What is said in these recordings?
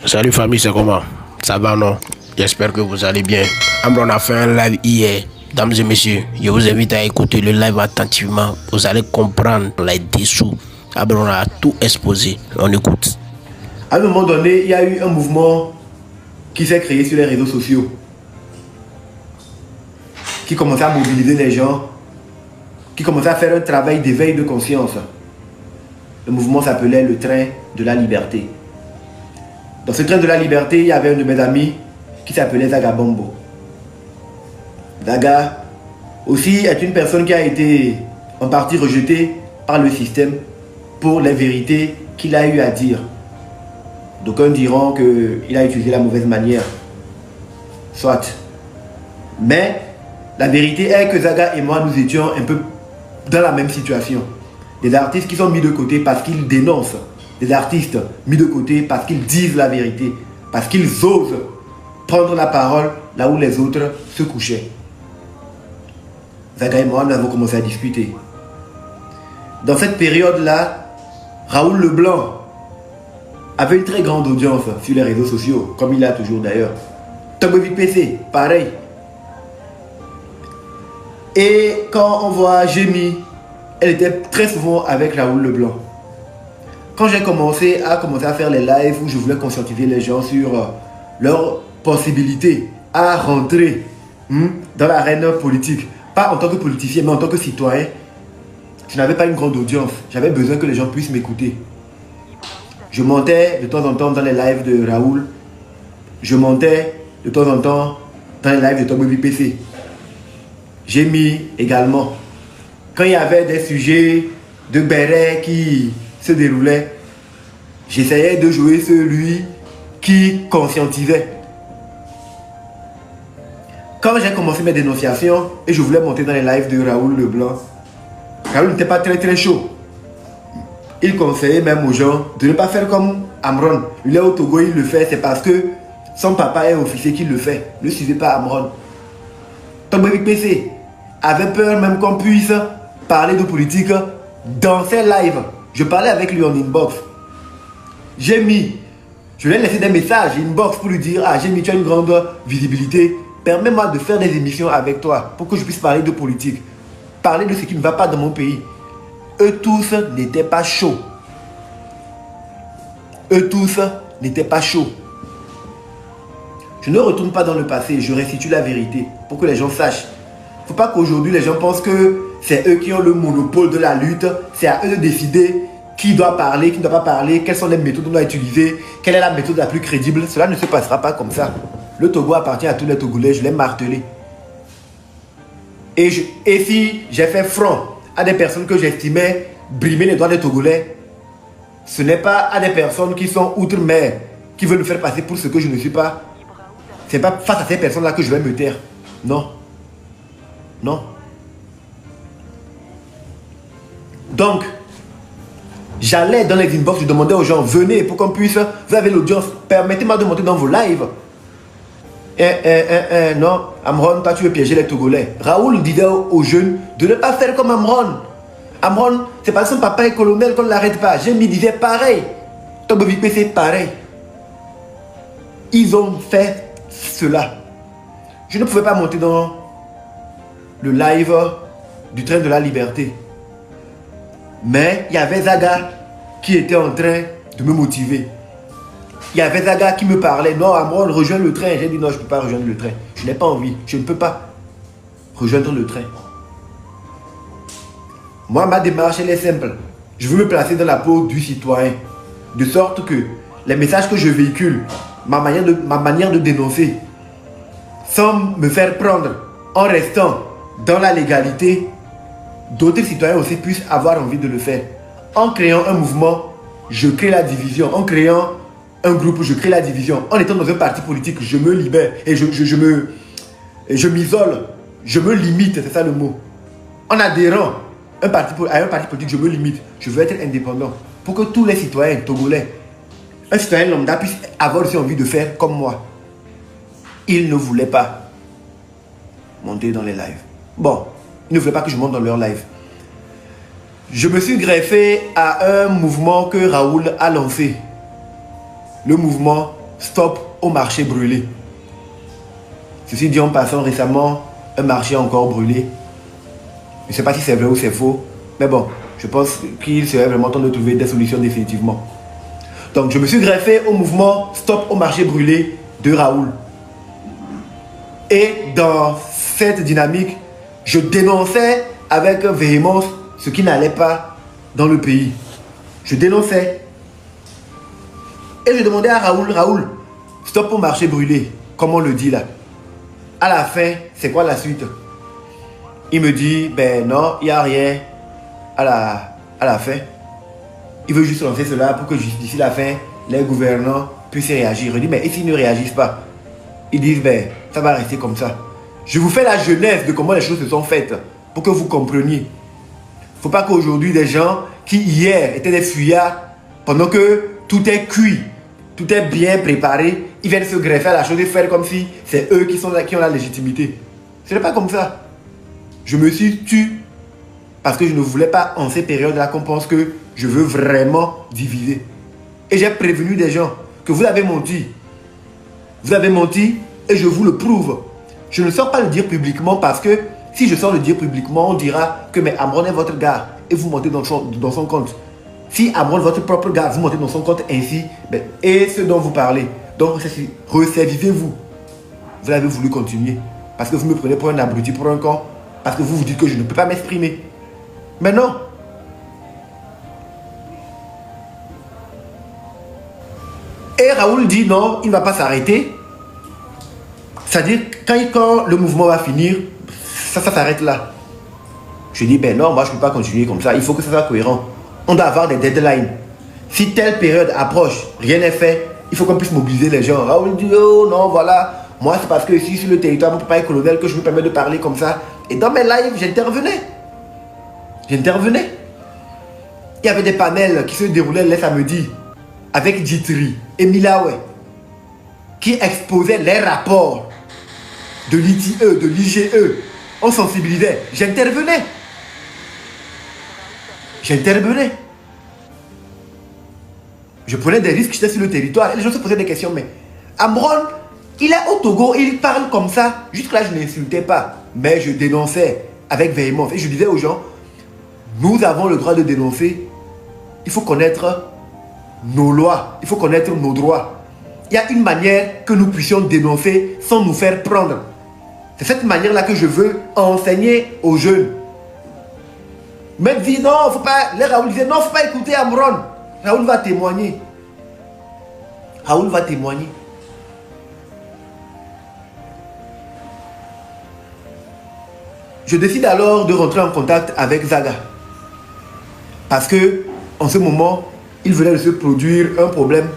Salut famille, c'est comment? Ça va non? J'espère que vous allez bien. Amron a fait un live hier. Dames et messieurs, je vous invite à écouter le live attentivement. Vous allez comprendre les dessous. Amron a tout exposé. On écoute. À un moment donné, il y a eu un mouvement qui s'est créé sur les réseaux sociaux, qui commençait à mobiliser les gens, qui commençait à faire un travail d'éveil de conscience. Le mouvement s'appelait le train de la liberté. Dans ce train de la liberté, il y avait un de mes amis qui s'appelait Zaga Bombo. Zaga aussi est une personne qui a été en partie rejetée par le système pour les vérités qu'il a eu à dire. D'aucuns diront qu'il a utilisé la mauvaise manière. Soit. Mais la vérité est que Zaga et moi, nous étions un peu dans la même situation. Des artistes qui sont mis de côté parce qu'ils dénoncent. Des artistes mis de côté parce qu'ils disent la vérité. Parce qu'ils osent prendre la parole là où les autres se couchaient. Zaga et moi, nous avons commencé à discuter. Dans cette période-là, Raoul Leblanc avait une très grande audience sur les réseaux sociaux, comme il a toujours d'ailleurs. Tobovi PC, pareil. Et quand on voit Jémi, elle était très souvent avec Raoul Leblanc. Quand j'ai commencé à faire les lives où je voulais conscientiser les gens sur leur possibilité à rentrer dans l'arène politique, pas en tant que politicien, mais en tant que citoyen, je n'avais pas une grande audience. J'avais besoin que les gens puissent m'écouter. Je montais de temps en temps dans les lives de Raoul. Je montais de temps en temps dans les lives de Tobovi PC. J'ai mis également, quand il y avait des sujets de béret qui se déroulaient, j'essayais de jouer celui qui conscientisait. Quand j'ai commencé mes dénonciations et je voulais monter dans les lives de Raoul Leblanc, Raoul n'était pas très chaud. Il conseillait même aux gens de ne pas faire comme Amron. Il est au Togo, il le fait, c'est parce que son papa est officier qu'il le fait. Ne suivez pas Amron. Tobovi PC avait peur même qu'on puisse parler de politique dans ses lives. Je parlais avec lui en inbox. Je lui ai laissé des messages inbox pour lui dire: ah, Jémi, tu as une grande visibilité. Permets-moi de faire des émissions avec toi pour que je puisse parler de politique. Parler de ce qui ne va pas dans mon pays. Eux tous n'étaient pas chauds. Eux tous n'étaient pas chauds. Je ne retourne pas dans le passé, je restitue la vérité pour que les gens sachent. Il ne faut pas qu'aujourd'hui les gens pensent que c'est eux qui ont le monopole de la lutte. C'est à eux de décider qui doit parler, qui ne doit pas parler, quelles sont les méthodes qu'on doit utiliser, quelle est la méthode la plus crédible. Cela ne se passera pas comme ça. Le Togo appartient à tous les Togolais, je l'ai martelé. Et si j'ai fait front à des personnes que j'estimais brimer les droits des Togolais, ce n'est pas à des personnes qui sont outre-mer, qui veulent me faire passer pour ce que je ne suis pas. Ce n'est pas face à ces personnes-là que je vais me taire. Non. Non. Donc, j'allais dans les inbox, je demandais aux gens: venez pour qu'on puisse, vous avez l'audience, permettez-moi de monter dans vos lives. Non, Amron, toi tu veux piéger les Togolais. Raoul disait aux jeunes de ne pas faire comme Amron. Amron, c'est parce que son papa est colonel qu'on ne l'arrête pas. Jémi disait pareil. Tobovi PC, pareil. Ils ont fait cela. Je ne pouvais pas monter dans le live du train de la liberté. Mais il y avait Zaga qui était en train de me motiver. Il y avait Zaga qui me parlait: non, Amron, rejoins le train. J'ai dit: non, je ne peux pas rejoindre le train. Je n'ai pas envie. Je ne peux pas rejoindre le train. Moi, ma démarche, elle est simple. Je veux me placer dans la peau du citoyen. De sorte que les messages que je véhicule, ma manière de dénoncer, sans me faire prendre, en restant dans la légalité, d'autres citoyens aussi puissent avoir envie de le faire. En créant un mouvement, je crée la division. En créant un groupe, je crée la division. En étant dans un parti politique, je me libère et je m'isole. Je me limite, c'est ça le mot. En adhérant à un parti politique, je me limite. Je veux être indépendant. Pour que tous les citoyens togolais, un citoyen lambda puisse avoir aussi envie de faire comme moi. Ils ne voulaient pas monter dans les lives. Bon, ils ne voulaient pas que je monte dans leur live. Je me suis greffé à un mouvement que Raoul a lancé. Le mouvement stop au marché brûlé. Ceci dit en passant, récemment, un marché a encore brûlé. Je ne sais pas si c'est vrai ou c'est faux, mais bon, je pense qu'il serait vraiment temps de trouver des solutions définitivement. Donc je me suis greffé au mouvement Stop au marché brûlé de Raoul. Et dans cette dynamique, je dénonçais avec véhémence ce qui n'allait pas dans le pays. Je dénonçais. Et je demandais à Raoul, stop au marché brûlé, comme on le dit là. À la fin, c'est quoi la suite? Il me dit, ben non, il n'y a rien à la fin. Il veut juste lancer cela pour que d'ici la fin, les gouvernants puissent réagir. Je dis, mais et s'ils ne réagissent pas? Ils disent, ben ça va rester comme ça. Je vous fais la genèse de comment les choses se sont faites pour que vous compreniez. Il ne faut pas qu'aujourd'hui des gens qui hier étaient des fuyards, pendant que tout est cuit, tout est bien préparé, ils viennent se greffer à la chose et faire comme si c'est eux qui ont la légitimité. Ce n'est pas comme ça. Je me suis tué parce que je ne voulais pas en ces périodes-là qu'on pense que je veux vraiment diviser. Et j'ai prévenu des gens que vous avez menti. Vous avez menti et je vous le prouve. Je ne sors pas le dire publiquement parce que si je sors le dire publiquement, on dira que mais Amron est votre gars et vous montez dans son compte. Si Amron est votre propre gars, vous montez dans son compte ainsi, ben, et ce dont vous parlez. Donc ressaisissez-vous. Vous avez voulu continuer parce que vous me prenez pour un abruti, pour un con, parce que vous vous dites que je ne peux pas m'exprimer. Mais non. Et Raoul dit non, il ne va pas s'arrêter. C'est-à-dire, quand le mouvement va finir, ça s'arrête là. Je dis, ben non, moi je ne peux pas continuer comme ça. Il faut que ça soit cohérent. On doit avoir des deadlines. Si telle période approche, rien n'est fait, il faut qu'on puisse mobiliser les gens. Raoul dit, oh non, voilà. Moi, c'est parce que ici, sur le territoire, mon papa est colonel, que je me permets de parler comme ça. Et dans mes lives, j'intervenais. Il y avait des panels qui se déroulaient les samedis avec Djitri et Milaway qui exposaient les rapports de l'ITE, de l'IGE. On sensibilisait. J'intervenais. Je prenais des risques, j'étais sur le territoire. Et les gens se posaient des questions. Mais Amron, il est au Togo, il parle comme ça. Jusque-là, je n'insultais pas. Mais je dénonçais avec véhémence. Et je disais aux gens, nous avons le droit de dénoncer. Il faut connaître nos lois. Il faut connaître nos droits. Il y a une manière que nous puissions dénoncer sans nous faire prendre. C'est cette manière-là que je veux enseigner aux jeunes. Mais dit non, faut pas. Les Raoul disaient non, faut pas écouter Amron. Raoul va témoigner. Je décide alors de rentrer en contact avec Zaga. Parce que, en ce moment, il venait de se produire un problème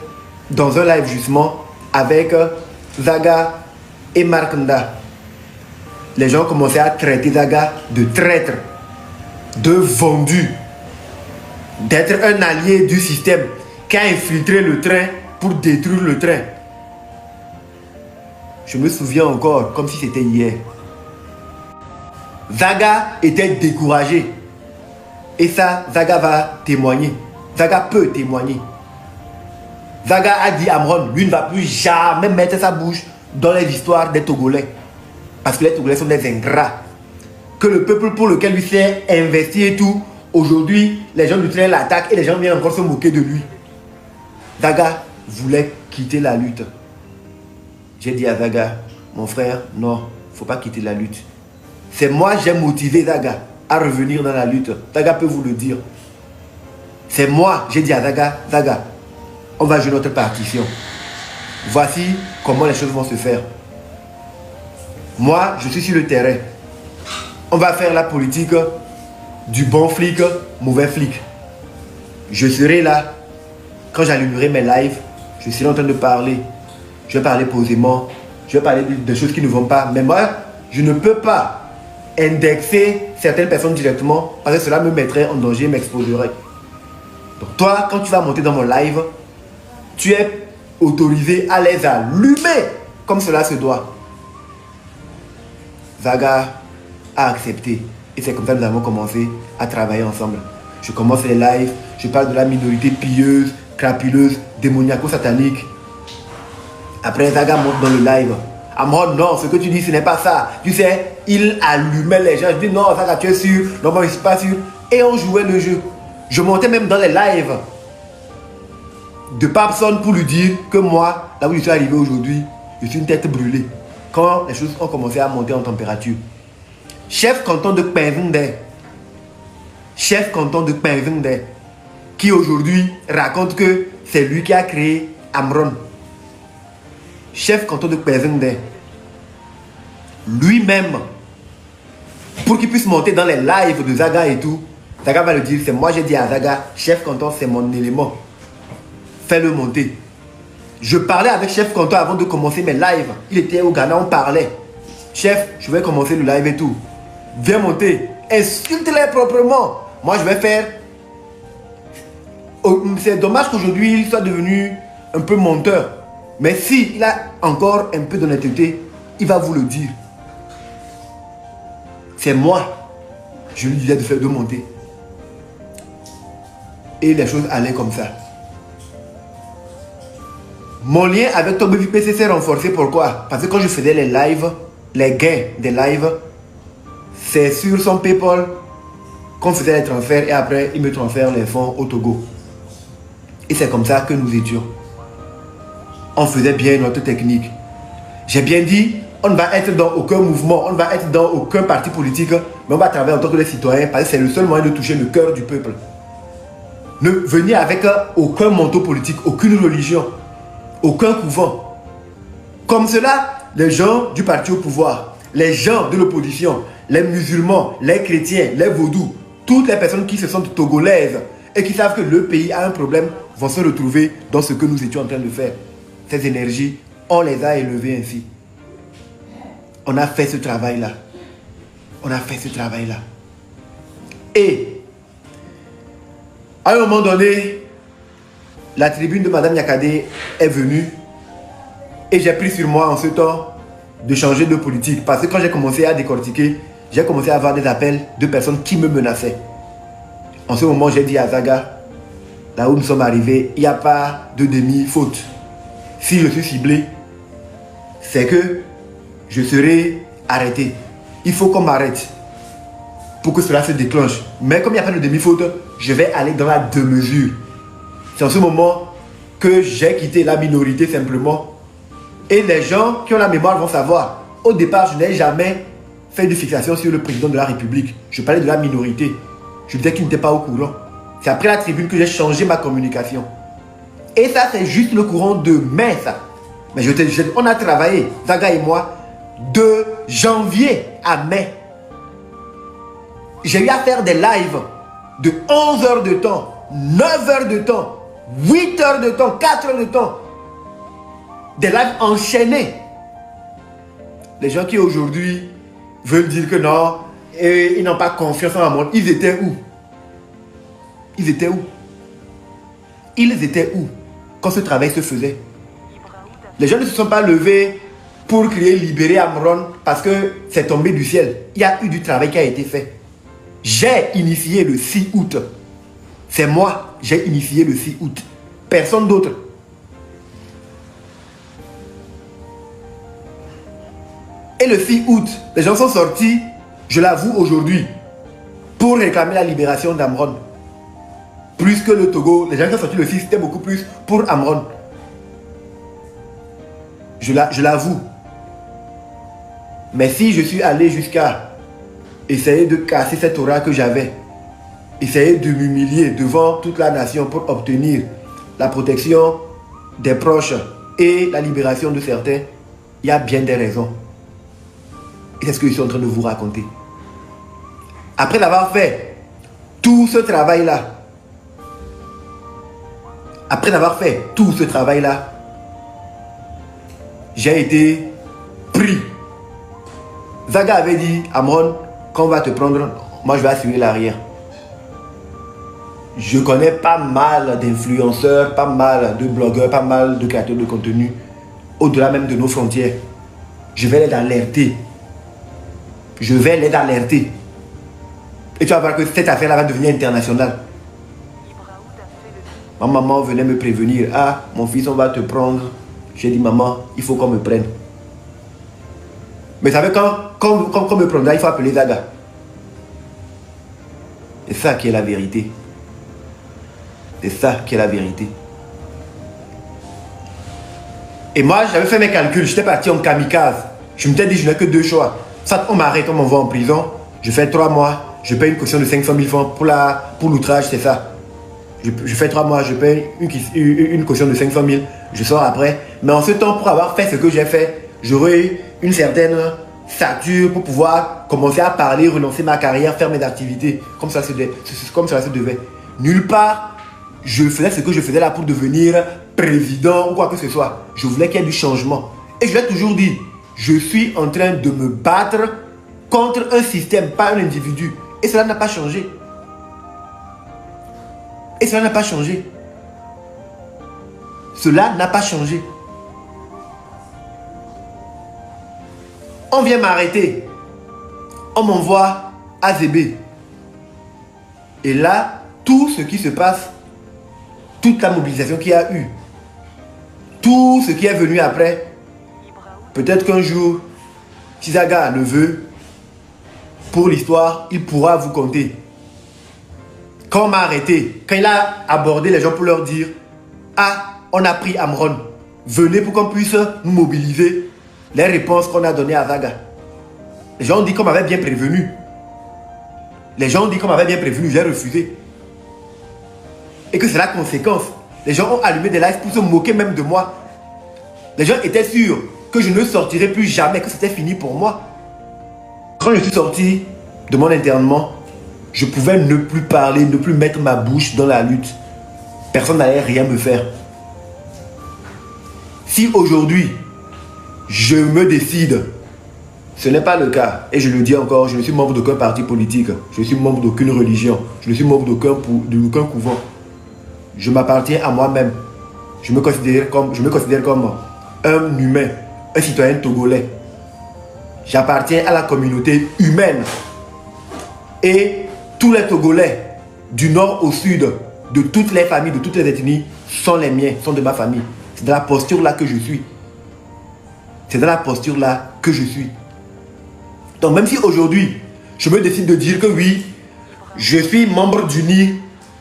dans un live justement avec Zaga et Markanda. Les gens commençaient à traiter Zaga de traître, de vendu, d'être un allié du système qui a infiltré le train pour détruire le train. Je me souviens encore comme si c'était hier. Zaga était découragé. Et ça, Zaga va témoigner. Zaga peut témoigner. Zaga a dit à Amron, lui ne va plus jamais mettre sa bouche dans les histoires des Togolais. Parce que les Togolais sont des ingrats. Que le peuple pour lequel lui s'est investi et tout, aujourd'hui, les gens du train l'attaquent et les gens viennent encore se moquer de lui. Zaga voulait quitter la lutte. J'ai dit à Zaga, mon frère, non, il ne faut pas quitter la lutte. C'est moi j'ai motivé Zaga à revenir dans la lutte. Zaga peut vous le dire. C'est moi, j'ai dit à Zaga, Zaga, on va jouer notre partition. Voici comment les choses vont se faire. Moi, je suis sur le terrain. On va faire la politique du bon flic, mauvais flic. Je serai là. Quand j'allumerai mes lives, je serai en train de parler. Je vais parler posément. Je vais parler de choses qui ne vont pas. Mais moi, je ne peux pas indexer certaines personnes directement parce que cela me mettrait en danger, m'exposerait. Donc toi, quand tu vas monter dans mon live, tu es autorisé à les allumer comme cela se doit. Zaga a accepté. Et c'est comme ça que nous avons commencé à travailler ensemble. Je commence les lives, je parle de la minorité pieuse, crapuleuse, démoniaco-satanique. Après, Zaga monte dans le live. Amron, non, ce que tu dis, ce n'est pas ça. Tu sais, il allumait les gens. Je dis, non, Zaga, tu es sûr? Non, moi, je ne suis pas sûr. Et on jouait le jeu. Je montais même dans les lives de Papson pour lui dire que moi, là où je suis arrivé aujourd'hui, je suis une tête brûlée. Quand les choses ont commencé à monter en température. Chef canton de Pinvinde, chef canton de Pinvinde, qui aujourd'hui raconte que c'est lui qui a créé Amron. Chef canton de Pinvinde, lui-même, pour qu'il puisse monter dans les lives de Zaga et tout, Zaga va le dire, c'est moi j'ai dit à Zaga, chef canton c'est mon élément. Fais-le monter. Je parlais avec chef canton avant de commencer mes lives. Il était au Ghana, on parlait. Chef, je vais commencer le live et tout. Viens monter. Insulte-les proprement. Moi, je vais faire... C'est dommage qu'aujourd'hui, il soit devenu un peu monteur. Mais si il a encore un peu d'honnêteté, il va vous le dire. C'est moi. Je lui disais de monter. Et les choses allaient comme ça. Mon lien avec TokBVPC s'est renforcé. Pourquoi? Parce que quand je faisais les lives, les gains des lives, c'est sur son PayPal qu'on faisait les transferts et après il me transfère les fonds au Togo. Et c'est comme ça que nous étions. On faisait bien notre technique. J'ai bien dit, on ne va être dans aucun mouvement, on ne va être dans aucun parti politique, mais on va travailler en tant que les citoyens parce que c'est le seul moyen de toucher le cœur du peuple. Ne venez avec aucun manteau politique, aucune religion, aucun couvent. Comme cela, les gens du parti au pouvoir, les gens de l'opposition, les musulmans, les chrétiens, les vaudous, toutes les personnes qui se sentent togolaises et qui savent que le pays a un problème vont se retrouver dans ce que nous étions en train de faire. Ces énergies, on les a élevées ainsi. On a fait ce travail-là. On a fait ce travail-là. Et, à un moment donné, la tribune de Madame Yakadé est venue et j'ai pris sur moi en ce temps de changer de politique. Parce que quand j'ai commencé à décortiquer, j'ai commencé à avoir des appels de personnes qui me menaçaient. En ce moment, j'ai dit à Zaga, là où nous sommes arrivés, il n'y a pas de demi-faute. Si je suis ciblé, c'est que je serai arrêté. Il faut qu'on m'arrête pour que cela se déclenche. Mais comme il n'y a pas de demi-faute, je vais aller dans la deux-mesure. C'est en ce moment que j'ai quitté la minorité simplement. Et les gens qui ont la mémoire vont savoir. Au départ, je n'ai jamais fait de fixation sur le président de la République. Je parlais de la minorité. Je disais qu'il n'était pas au courant. C'est après la tribune que j'ai changé ma communication. Et ça, c'est juste le courant de mai, ça. Mais on a travaillé, Zaga et moi, de janvier à mai. J'ai eu à faire des lives de 11 heures de temps, 9 heures de temps, 8 heures de temps, 4 heures de temps. Des lives enchaînés. Les gens qui aujourd'hui veulent dire que non, et ils n'ont pas confiance en moi. Ils étaient où? Ils étaient où? Ils étaient où quand ce travail se faisait? Les gens ne se sont pas levés pour crier libérer Amron parce que c'est tombé du ciel. Il y a eu du travail qui a été fait. J'ai initié le 6 août. C'est moi, j'ai initié le 6 août. Personne d'autre. Et le 6 août, les gens sont sortis, je l'avoue aujourd'hui, pour réclamer la libération d'Amron. Plus que le Togo, les gens qui sont sortis le 6, c'était beaucoup plus pour Amron. Je l'avoue. Mais si je suis allé jusqu'à essayer de casser cette aura que j'avais, essayer de m'humilier devant toute la nation pour obtenir la protection des proches et la libération de certains, il y a bien des raisons. Et c'est ce que je suis en train de vous raconter. Après avoir fait tout ce travail-là, j'ai été pris. Zaga avait dit, Amron, quand on va te prendre, moi je vais assurer l'arrière. Je connais pas mal d'influenceurs, pas mal de blogueurs, pas mal de créateurs de contenu, au-delà même de nos frontières. Je vais les alerter. Je vais les alerter. Et tu vas voir que cette affaire-là va devenir internationale. Ma maman venait me prévenir. Ah, mon fils, on va te prendre. J'ai dit, maman, il faut qu'on me prenne. Mais vous savez, quand on me prendra, il faut appeler Zaga. C'est ça qui est la vérité. C'est ça qui est la vérité. Et moi, j'avais fait mes calculs. J'étais parti en kamikaze. Je m'étais dit, je n'ai que 2 choix. Soit on m'arrête, on m'envoie en prison. Je fais 3 mois. Je paye une caution de 500 000 francs pour l'outrage, c'est ça. Je fais 3 mois, je paye une caution de 500 000. Je sors après. Mais en ce temps, pour avoir fait ce que j'ai fait, j'aurais eu une certaine stature pour pouvoir commencer à parler, relancer ma carrière, faire mes activités. Comme ça se devait. Nulle part, je faisais ce que je faisais là pour devenir président ou quoi que ce soit. Je voulais qu'il y ait du changement. Et je l'ai toujours dit, je suis en train de me battre contre un système, pas un individu. Et cela n'a pas changé. Et cela n'a pas changé. Cela n'a pas changé. On vient m'arrêter. On m'envoie à Zébé. Et là, tout ce qui se passe, toute la mobilisation qu'il y a eu, tout ce qui est venu après, peut-être qu'un jour, si Zaga le veut, pour l'histoire, il pourra vous compter. Quand on m'a arrêté, quand il a abordé les gens pour leur dire « Ah, on a pris Amron, venez pour qu'on puisse nous mobiliser », les réponses qu'on a données à Zaga. Les gens ont dit qu'on m'avait bien prévenu. Les gens ont dit qu'on m'avait bien prévenu, j'ai refusé. Et que c'est la conséquence. Les gens ont allumé des lives pour se moquer même de moi. Les gens étaient sûrs que je ne sortirais plus jamais, que c'était fini pour moi. Quand je suis sorti de mon internement, je pouvais ne plus parler, ne plus mettre ma bouche dans la lutte. Personne n'allait rien me faire. Si aujourd'hui, je me décide, ce n'est pas le cas, et je le dis encore, je ne suis membre d'aucun parti politique, je ne suis membre d'aucune religion, je ne suis membre d'aucun couvent. Je m'appartiens à moi-même. Je me considère comme un humain, un citoyen togolais. J'appartiens à la communauté humaine. Et tous les Togolais, du nord au sud, de toutes les familles, de toutes les ethnies, sont les miens, sont de ma famille. C'est dans la posture là que je suis. C'est dans la posture là que je suis. Donc même si aujourd'hui, je me décide de dire que oui, je suis membre du NIR,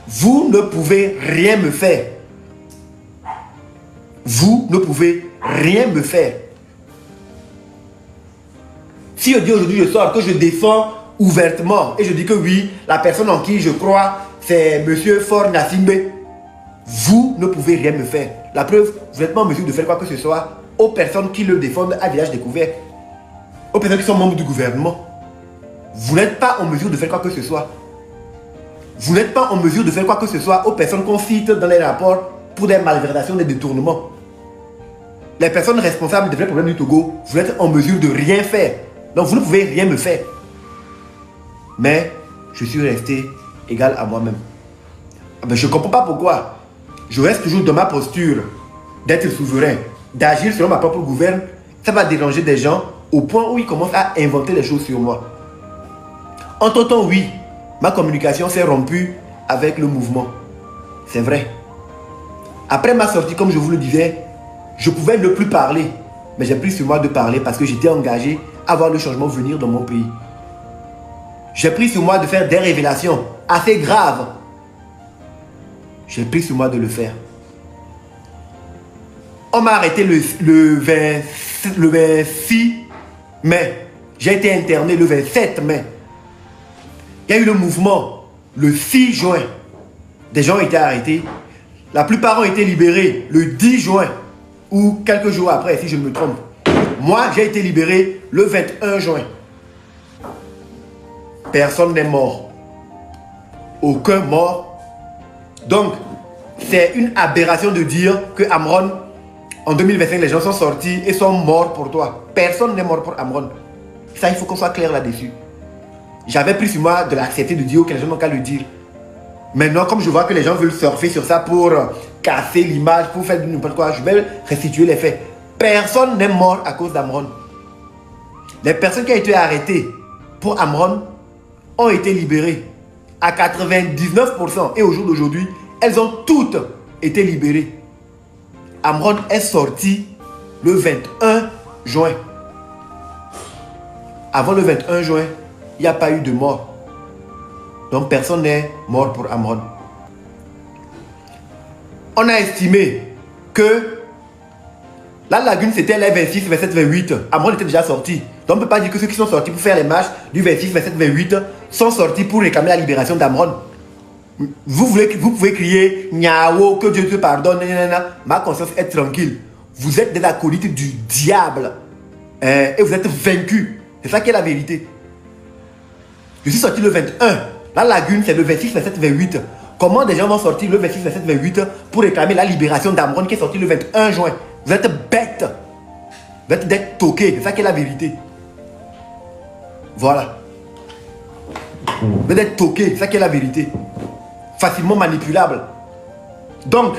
vous ne pouvez rien me faire. Vous ne pouvez rien me faire. Si je dis aujourd'hui, je sors, que je défends ouvertement et je dis que oui, la personne en qui je crois, c'est M. Fort Nassimbe, vous ne pouvez rien me faire. La preuve, vous n'êtes pas en mesure de faire quoi que ce soit aux personnes qui le défendent à visage découvert, aux personnes qui sont membres du gouvernement. Vous n'êtes pas en mesure de faire quoi que ce soit. Vous n'êtes pas en mesure de faire quoi que ce soit aux personnes qu'on cite dans les rapports pour des malversations, des détournements. Les personnes responsables des vrais problèmes du Togo, vous n'êtes en mesure de rien faire. Donc vous ne pouvez rien me faire. Mais je suis resté égal à moi-même. Je ne comprends pas pourquoi. Je reste toujours dans ma posture d'être souverain, d'agir selon ma propre gouverne. Ça va déranger des gens au point où ils commencent à inventer les choses sur moi. Entre-temps, oui, ma communication s'est rompue avec le mouvement. C'est vrai. Après ma sortie, comme je vous le disais, je pouvais ne plus parler. Mais j'ai pris sur moi de parler parce que j'étais engagé à voir le changement venir dans mon pays. J'ai pris sur moi de faire des révélations assez graves. J'ai pris sur moi de le faire. On m'a arrêté le 26 mai. J'ai été interné le 27 mai. Il y a eu le mouvement le 6 juin. Des gens ont été arrêtés. La plupart ont été libérés le 10 juin ou quelques jours après, si je ne me trompe. Moi, j'ai été libéré le 21 juin. Personne n'est mort. Aucun mort. Donc, c'est une aberration de dire que Amron, en 2025, les gens sont sortis et sont morts pour toi. Personne n'est mort pour Amron. Ça, il faut qu'on soit clair là-dessus. J'avais pris sur moi de l'accepter, de dire que les gens n'ont qu'à le dire. Maintenant, comme je vois que les gens veulent surfer sur ça pour casser l'image, pour faire n'importe quoi, je vais restituer les faits. Personne n'est mort à cause d'Amron. Les personnes qui ont été arrêtées pour Amron ont été libérées à 99%. Et au jour d'aujourd'hui, elles ont toutes été libérées. Amron est sorti le 21 juin. Avant le 21 juin, il n'y a pas eu de mort. Donc personne n'est mort pour Amron. On a estimé que la lagune c'était les 26, 27, 28. Amron était déjà sorti. Donc on ne peut pas dire que ceux qui sont sortis pour faire les marches du 26, 27, 28 sont sortis pour réclamer la libération d'Amron. Vous pouvez crier Niao, que Dieu te pardonne. Ma conscience est tranquille. Vous êtes des acolytes du diable. Et vous êtes vaincus. C'est ça qui est la vérité. Je suis sorti le 21. La lagune, c'est le 26, 27, 28. Comment des gens vont sortir le 26, 27, 28 pour réclamer la libération d'Amron qui est sorti le 21 juin? Vous êtes bêtes. Vous êtes des toqués. C'est ça qui est la vérité. Voilà. Vous êtes des toqués. C'est ça qui est la vérité. Facilement manipulable. Donc,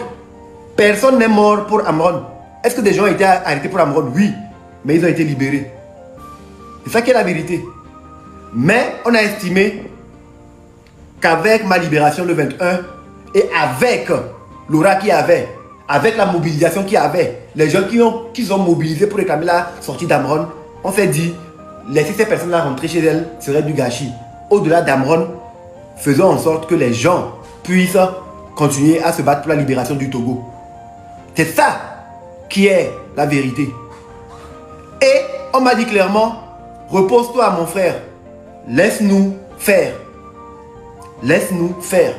personne n'est mort pour Amron. Est-ce que des gens ont été arrêtés pour Amron? Oui. Mais ils ont été libérés. C'est ça qui est la vérité. Mais on a estimé qu'avec ma libération le 21 et avec l'aura qu'il y avait, avec la mobilisation qu'il y avait, les gens qui sont mobilisés pour réclamer la sortie d'Amron, on s'est dit, laisser ces personnes-là rentrer chez elles serait du gâchis. Au-delà d'Amron, faisons en sorte que les gens puissent continuer à se battre pour la libération du Togo. C'est ça qui est la vérité. Et on m'a dit clairement, repose-toi mon frère, laisse-nous faire. Laisse-nous faire.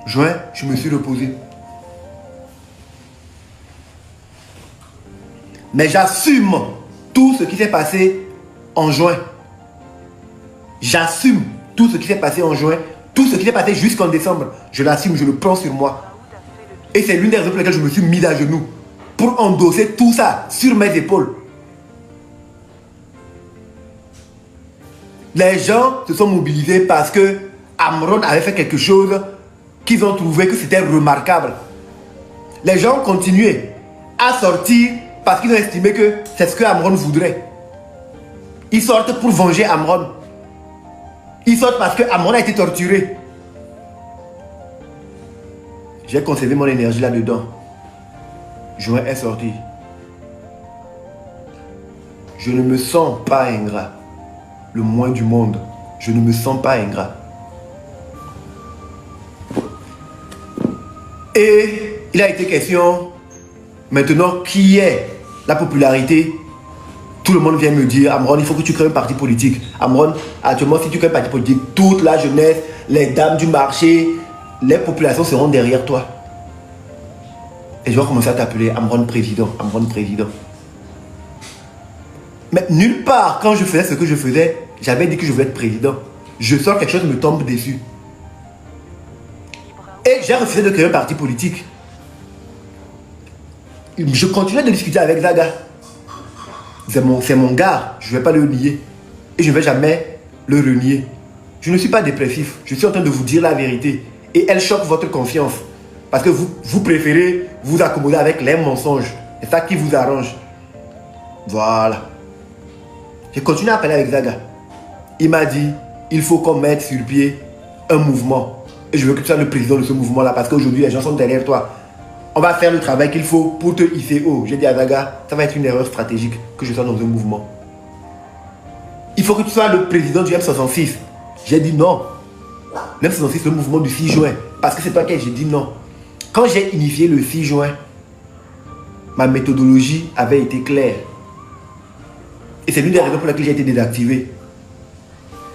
Juin, je me suis reposé. Mais j'assume tout ce qui s'est passé en juin. J'assume tout ce qui s'est passé en juin. Tout ce qui s'est passé jusqu'en décembre. Je l'assume, je le prends sur moi. Et c'est l'une des raisons pour lesquelles je me suis mis à genoux. Pour endosser tout ça sur mes épaules. Les gens se sont mobilisés parce que Amron avait fait quelque chose qu'ils ont trouvé que c'était remarquable. Les gens ont continué à sortir parce qu'ils ont estimé que c'est ce que Amron voudrait. Ils sortent pour venger Amron. Ils sortent parce que Amron a été torturé. J'ai conservé mon énergie là-dedans. Juin est sorti. Je ne me sens pas ingrat. Le moins du monde. Je ne me sens pas ingrat. Et il a été question, maintenant, qui est la popularité? Tout le monde vient me dire, Amron, il faut que tu crées un parti politique. Amron, actuellement, si tu crées un parti politique, toute la jeunesse, les dames du marché, les populations seront derrière toi. Et je vais commencer à t'appeler Amron président, Amron président. Mais nulle part, quand je faisais ce que je faisais, j'avais dit que je voulais être président. Je sors quelque chose me tombe dessus. Et j'ai refusé de créer un parti politique. Je continuais de discuter avec Zaga. C'est mon gars, je ne vais pas le nier. Et je ne vais jamais le renier. Je ne suis pas dépressif. Je suis en train de vous dire la vérité. Et elle choque votre confiance. Parce que vous préférez vous accommoder avec les mensonges. C'est ça qui vous arrange. Voilà. J'ai continué à parler avec Zaga. Il m'a dit, il faut qu'on mette sur pied un mouvement. Et je veux que tu sois le président de ce mouvement-là parce qu'aujourd'hui, les gens sont derrière toi. On va faire le travail qu'il faut pour te hisser haut. J'ai dit à Zaga, ça va être une erreur stratégique que je sois dans un mouvement. Il faut que tu sois le président du M66. J'ai dit non. Le M66, c'est le mouvement du 6 juin. Parce que c'est toi qui j'ai dit non. Quand j'ai initié le 6 juin, ma méthodologie avait été claire. Et c'est l'une des raisons pour lesquelles j'ai été désactivé.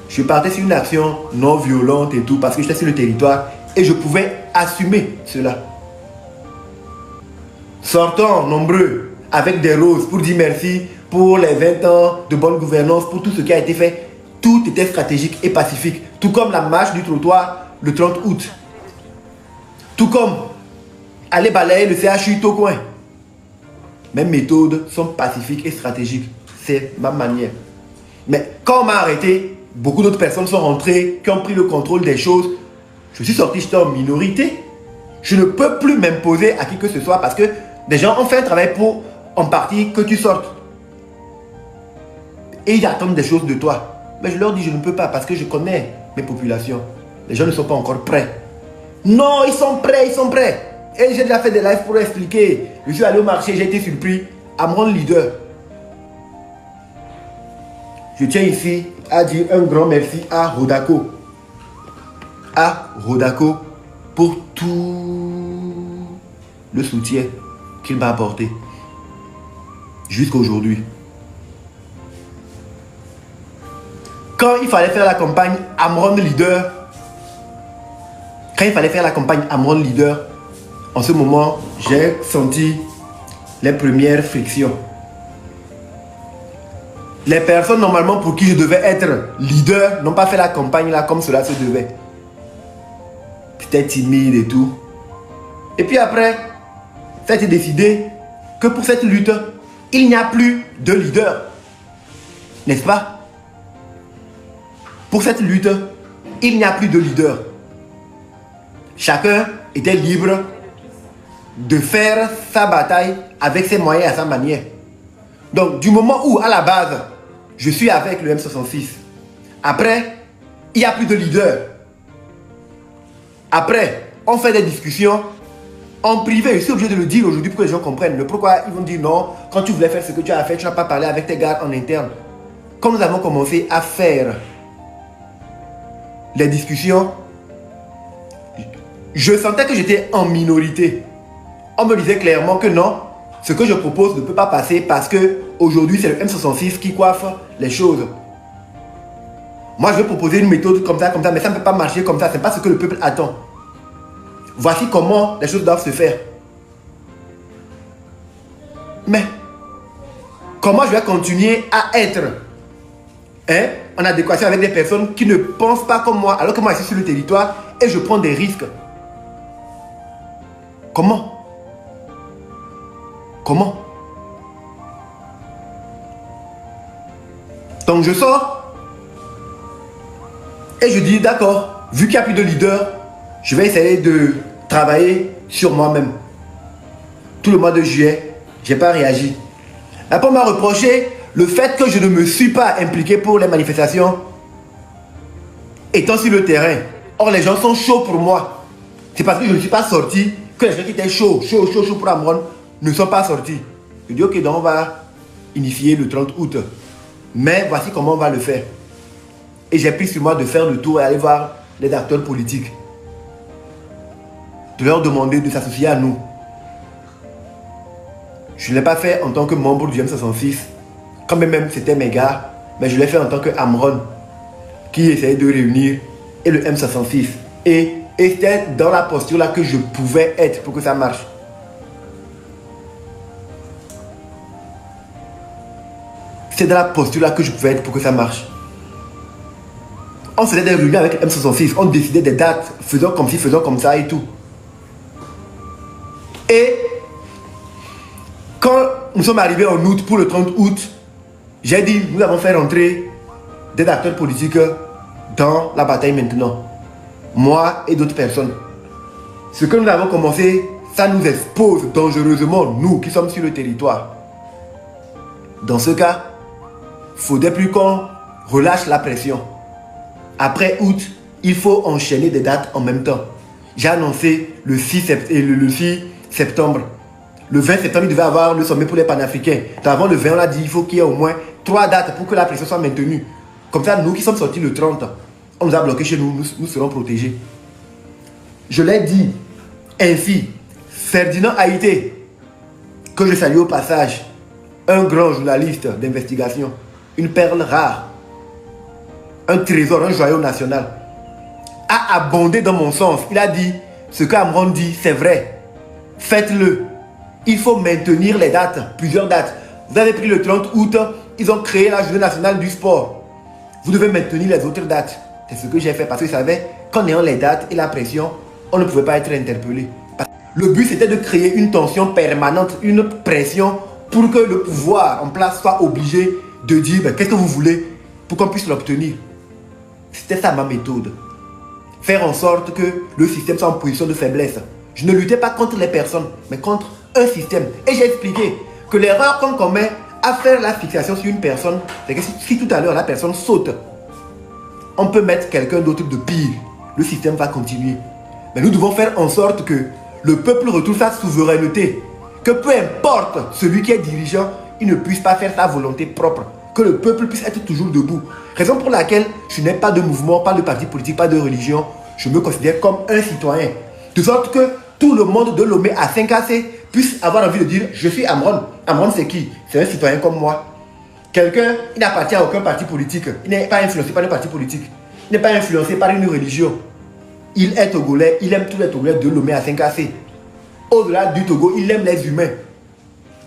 Je partais sur une action non violente et tout parce que j'étais sur le territoire et je pouvais assumer cela. Sortons nombreux avec des roses pour dire merci pour les 20 ans de bonne gouvernance, pour tout ce qui a été fait. Tout était stratégique et pacifique. Tout comme la marche du trottoir le 30 août. Tout comme aller balayer le CHU Tocoin. Mes méthodes sont pacifiques et stratégiques. C'est ma manière. Mais quand on m'a arrêté, beaucoup d'autres personnes sont rentrées, qui ont pris le contrôle des choses. Je suis sorti, j'étais en minorité. Je ne peux plus m'imposer à qui que ce soit parce que des gens ont fait un travail pour, en partie, que tu sortes. Et ils attendent des choses de toi. Mais je leur dis, je ne peux pas parce que je connais mes populations. Les gens ne sont pas encore prêts. Non, ils sont prêts, ils sont prêts. Et j'ai déjà fait des lives pour expliquer. Je suis allé au marché, j'ai été surpris à me rendre leader. Je tiens ici à dire un grand merci à Rodako. À Rodako pour tout le soutien qu'il m'a apporté jusqu'à aujourd'hui. Quand il fallait faire la campagne à me rendre leader, en ce moment, j'ai senti les premières frictions. Les personnes normalement pour qui je devais être leader n'ont pas fait la campagne là comme cela se devait. C'était timide et tout. Et puis après, ça a été décidé que pour cette lutte, il n'y a plus de leader. N'est-ce pas? Pour cette lutte, il n'y a plus de leader. Chacun était libre de faire sa bataille avec ses moyens et à sa manière. Donc, du moment où, à la base, je suis avec le M66, après, il n'y a plus de leader. Après, on fait des discussions en privé. Je suis obligé de le dire aujourd'hui pour que les gens comprennent. Le pourquoi ils vont dire non, quand tu voulais faire ce que tu as fait, tu n'as pas parlé avec tes gars en interne. Quand nous avons commencé à faire les discussions, je sentais que j'étais en minorité. On me disait clairement que non, ce que je propose ne peut pas passer parce que aujourd'hui c'est le M66 qui coiffe les choses. Moi je vais proposer une méthode comme ça, mais ça ne peut pas marcher comme ça, c'est pas ce que le peuple attend. Voici comment les choses doivent se faire. Mais comment je vais continuer à être en adéquation avec des personnes qui ne pensent pas comme moi, alors que moi je suis sur le territoire et je prends des risques? Comment? Donc je sors et je dis d'accord, vu qu'il n'y a plus de leader, je vais essayer de travailler sur moi-même. Tout le mois de juillet, je n'ai pas réagi. Après on m'a reproché le fait que je ne me suis pas impliqué pour les manifestations étant sur le terrain. Or les gens sont chauds pour moi. C'est parce que je ne suis pas sorti que les gens qui étaient chauds pour Amron ne sont pas sortis. Je dis ok, donc on va initier le 30 août. Mais voici comment on va le faire. Et j'ai pris sur moi de faire le tour et aller voir les acteurs politiques. De leur demander de s'associer à nous. Je ne l'ai pas fait en tant que membre du M66. Quand même c'était mes gars. Mais je l'ai fait en tant que Amron qui essayait de réunir et le M66. Et c'était dans la posture là que je pouvais être pour que ça marche. C'est dans la posture là que je pouvais être pour que ça marche. On faisait des réunions avec M66, on décidait des dates, faisons comme ci, faisons comme ça et tout. Et quand nous sommes arrivés en août, pour le 30 août, j'ai dit, nous avons fait rentrer des acteurs politiques dans la bataille maintenant. Moi et d'autres personnes. Ce que nous avons commencé, ça nous expose dangereusement, nous qui sommes sur le territoire. Dans ce cas, il ne faudrait plus qu'on relâche la pression. Après août, il faut enchaîner des dates en même temps. J'ai annoncé le 6 septembre. Le 20 septembre, il devait avoir le sommet pour les panafricains. Avant le 20, on a dit qu'il faut qu'il y ait au moins 3 dates pour que la pression soit maintenue. Comme ça, nous qui sommes sortis le 30, on nous a bloqués chez nous, nous serons protégés. Je l'ai dit ainsi. Ferdinand Haïté, que je salue au passage, un grand journaliste d'investigation, une perle rare, un trésor, un joyau national, a abondé dans mon sens. Il a dit, ce qu'Amron dit, c'est vrai. Faites-le. Il faut maintenir les dates, plusieurs dates. Vous avez pris le 30 août, ils ont créé la journée nationale du sport. Vous devez maintenir les autres dates. C'est ce que j'ai fait parce que je savais qu'en ayant les dates et la pression, on ne pouvait pas être interpellé. Le but c'était de créer une tension permanente, une pression pour que le pouvoir en place soit obligé de dire qu'est-ce que vous voulez pour qu'on puisse l'obtenir. C'était ça ma méthode. Faire en sorte que le système soit en position de faiblesse. Je ne luttais pas contre les personnes, mais contre un système. Et j'ai expliqué que l'erreur qu'on commet à faire la fixation sur une personne, c'est que si tout à l'heure la personne saute, on peut mettre quelqu'un d'autre de pire. Le système va continuer. Mais nous devons faire en sorte que le peuple retrouve sa souveraineté. Que peu importe celui qui est dirigeant, il ne puisse pas faire sa volonté propre. Que le peuple puisse être toujours debout. Raison pour laquelle je n'ai pas de mouvement, pas de parti politique, pas de religion. Je me considère comme un citoyen. De sorte que tout le monde de Lomé à 5AC puisse avoir envie de dire « Je suis Amron ». Amron, c'est qui? C'est un citoyen comme moi. Quelqu'un, il n'appartient à aucun parti politique. Il n'est pas influencé par un parti politique. Il n'est pas influencé par une religion. Il est togolais, il aime tous les Togolais de Lomé à 5AC. Au-delà du Togo, il aime les humains.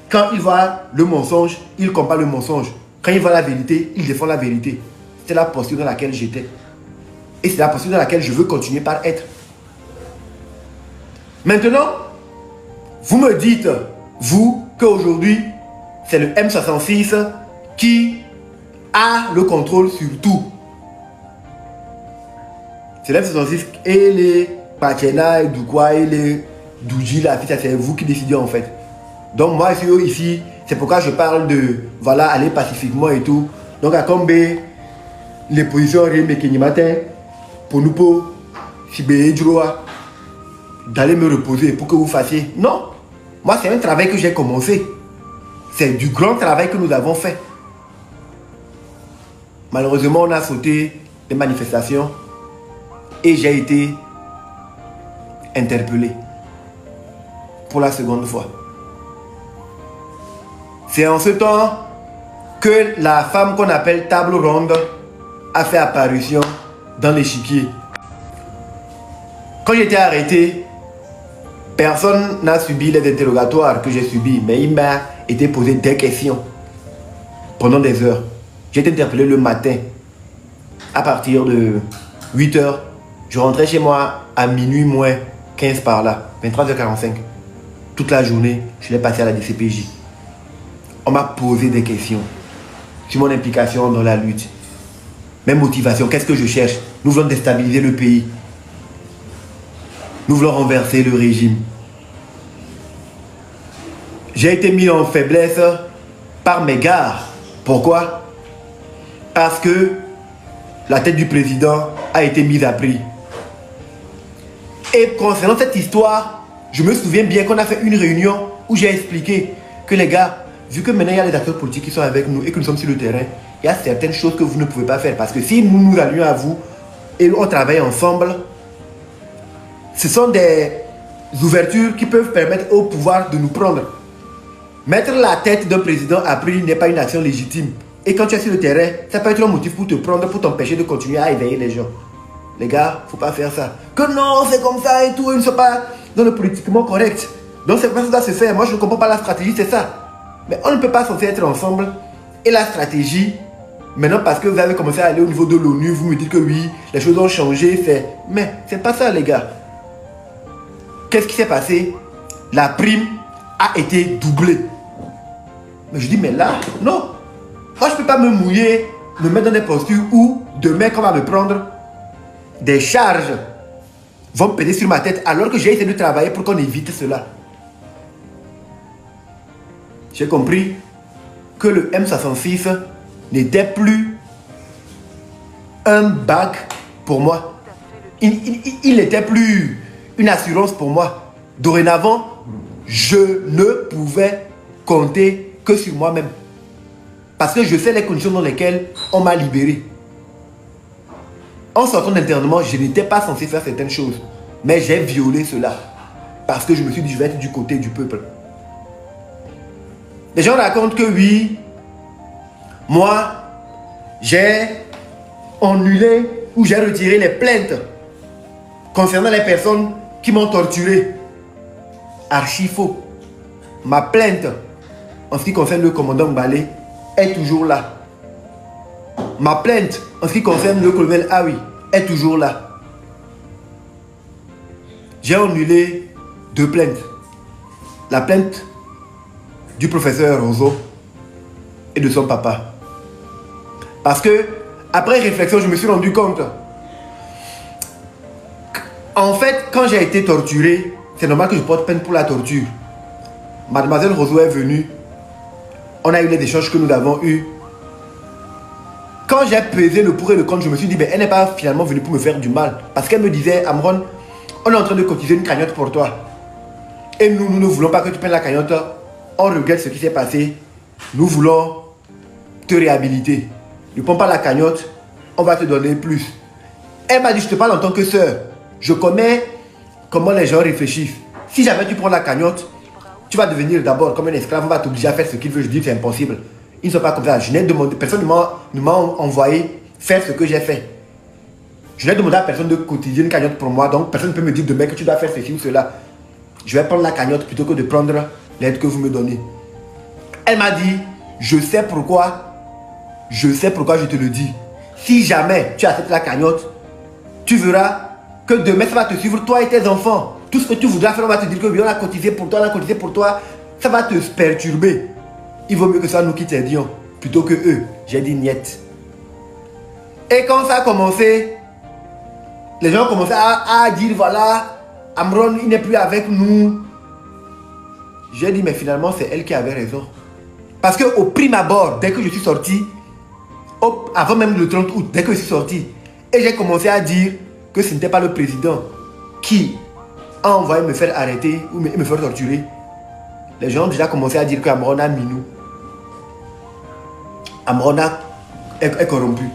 Quand il voit le mensonge, il combat le mensonge. Quand il voit la vérité, il défend la vérité. C'est la posture dans laquelle j'étais. Et c'est la posture dans laquelle je veux continuer par être. Maintenant, vous me dites, vous, qu'aujourd'hui, c'est le M66 qui a le contrôle sur tout. C'est le M66 et les Pachena et Doukwa et les Doudji, là, c'est vous qui décidez en fait. Donc moi, ici, c'est pourquoi je parle de, voilà, aller pacifiquement et tout. Donc à Combe, les positions matin pour nous, pour d'aller me reposer pour que vous fassiez. Non, moi c'est un travail que j'ai commencé. C'est du grand travail que nous avons fait. Malheureusement, on a sauté des manifestations et j'ai été interpellé pour la seconde fois. C'est en ce temps que la femme qu'on appelle table ronde a fait apparition dans l'échiquier. Quand j'étais arrêté, personne n'a subi les interrogatoires que j'ai subis, mais il m'a été posé des questions pendant des heures. J'ai été interpellé le matin à partir de 8 h. Je rentrais chez moi à minuit moins 15 par là, 23h45. Toute la journée, je l'ai passé à la DCPJ. On m'a posé des questions sur mon implication dans la lutte. Mes motivations, qu'est-ce que je cherche? Nous voulons déstabiliser le pays. Nous voulons renverser le régime. J'ai été mis en faiblesse par mes gardes. Pourquoi? Parce que la tête du président a été mise à prix. Et concernant cette histoire, je me souviens bien qu'on a fait une réunion où j'ai expliqué que les gars, vu que maintenant il y a les acteurs politiques qui sont avec nous et que nous sommes sur le terrain, il y a certaines choses que vous ne pouvez pas faire. Parce que si nous nous allions à vous et on travaille ensemble, ce sont des ouvertures qui peuvent permettre au pouvoir de nous prendre. Mettre la tête d'un président à prix n'est pas une action légitime. Et quand tu es sur le terrain, ça peut être un motif pour te prendre, pour t'empêcher de continuer à éveiller les gens. Les gars, faut pas faire ça. Que non, c'est comme ça et tout, ils ne sont pas dans le politiquement correct. Donc c'est pas ça que ça se fait. Moi je ne comprends pas la stratégie, c'est ça. Mais on ne peut pas censé être ensemble. Et la stratégie, maintenant parce que vous avez commencé à aller au niveau de l'ONU, vous me dites que oui, les choses ont changé, c'est... Mais c'est pas ça les gars. Qu'est-ce qui s'est passé? La prime a été doublée. Mais je dis, mais là, non. Moi, je ne peux pas me mouiller, me mettre dans des postures où demain, quand on va me prendre, des charges vont me peser sur ma tête alors que j'ai essayé de travailler pour qu'on évite cela. J'ai compris que le M66 n'était plus un bac pour moi. Il n'était plus une assurance pour moi. Dorénavant, je ne pouvais compter que sur moi-même. Parce que je sais les conditions dans lesquelles on m'a libéré. En sortant d'internement, je n'étais pas censé faire certaines choses. Mais j'ai violé cela. Parce que je me suis dit, je vais être du côté du peuple. Les gens racontent que oui, moi, j'ai annulé ou j'ai retiré les plaintes concernant les personnes qui m'ont torturé. Archi faux. Ma plainte en ce qui concerne le commandant Mbalé est toujours là. Ma plainte en ce qui concerne le colonel Aoui est toujours là. J'ai annulé 2 plaintes. La plainte du professeur Rozo et de son papa. Parce que, après réflexion, je me suis rendu compte. En fait, quand j'ai été torturé, c'est normal que je porte plainte pour la torture. Mademoiselle Rozo est venue. On a eu les échanges que nous avons eus. Quand j'ai pesé le pour et le contre, je me suis dit, mais elle n'est pas finalement venue pour me faire du mal. Parce qu'elle me disait, Amron, on est en train de cotiser une cagnotte pour toi. Et nous ne voulons pas que tu prennes la cagnotte. On regrette ce qui s'est passé. Nous voulons te réhabiliter. Ne prends pas la cagnotte, on va te donner plus. Elle m'a dit, je te parle en tant que sœur. Je connais comment les gens réfléchissent. Si jamais tu prends la cagnotte, tu vas devenir d'abord comme un esclave, on va t'obliger à faire ce qu'il veut. Je dis que c'est impossible. Ils ne sont pas comme ça. Je n'ai demandé, personne ne m'a envoyé faire ce que j'ai fait. Je n'ai demandé à personne de cotiser une cagnotte pour moi, donc personne ne peut me dire demain que tu dois faire ceci ou cela. Je vais prendre la cagnotte plutôt que de prendre l'aide que vous me donnez. Elle m'a dit, je sais pourquoi je te le dis. Si jamais tu acceptes la cagnotte, tu verras que demain ça va te suivre, toi et tes enfants. Tout ce que tu voudras faire, on va te dire que oui, on a cotisé pour toi, on a cotisé pour toi. Ça va te perturber. Il vaut mieux que ça nous quitte Dion plutôt que eux. J'ai dit niet. Et quand ça a commencé, les gens ont commencé à dire voilà, Amron il n'est plus avec nous. J'ai dit mais finalement c'est elle qui avait raison. Parce qu'au prime abord, dès que je suis sorti, avant même le 30 août, dès que je suis sorti, et j'ai commencé à dire que ce n'était pas le président qui a envoyé me faire arrêter ou me faire torturer, les gens ont déjà commencé à dire qu'Amron a minou. Amron est corrompu.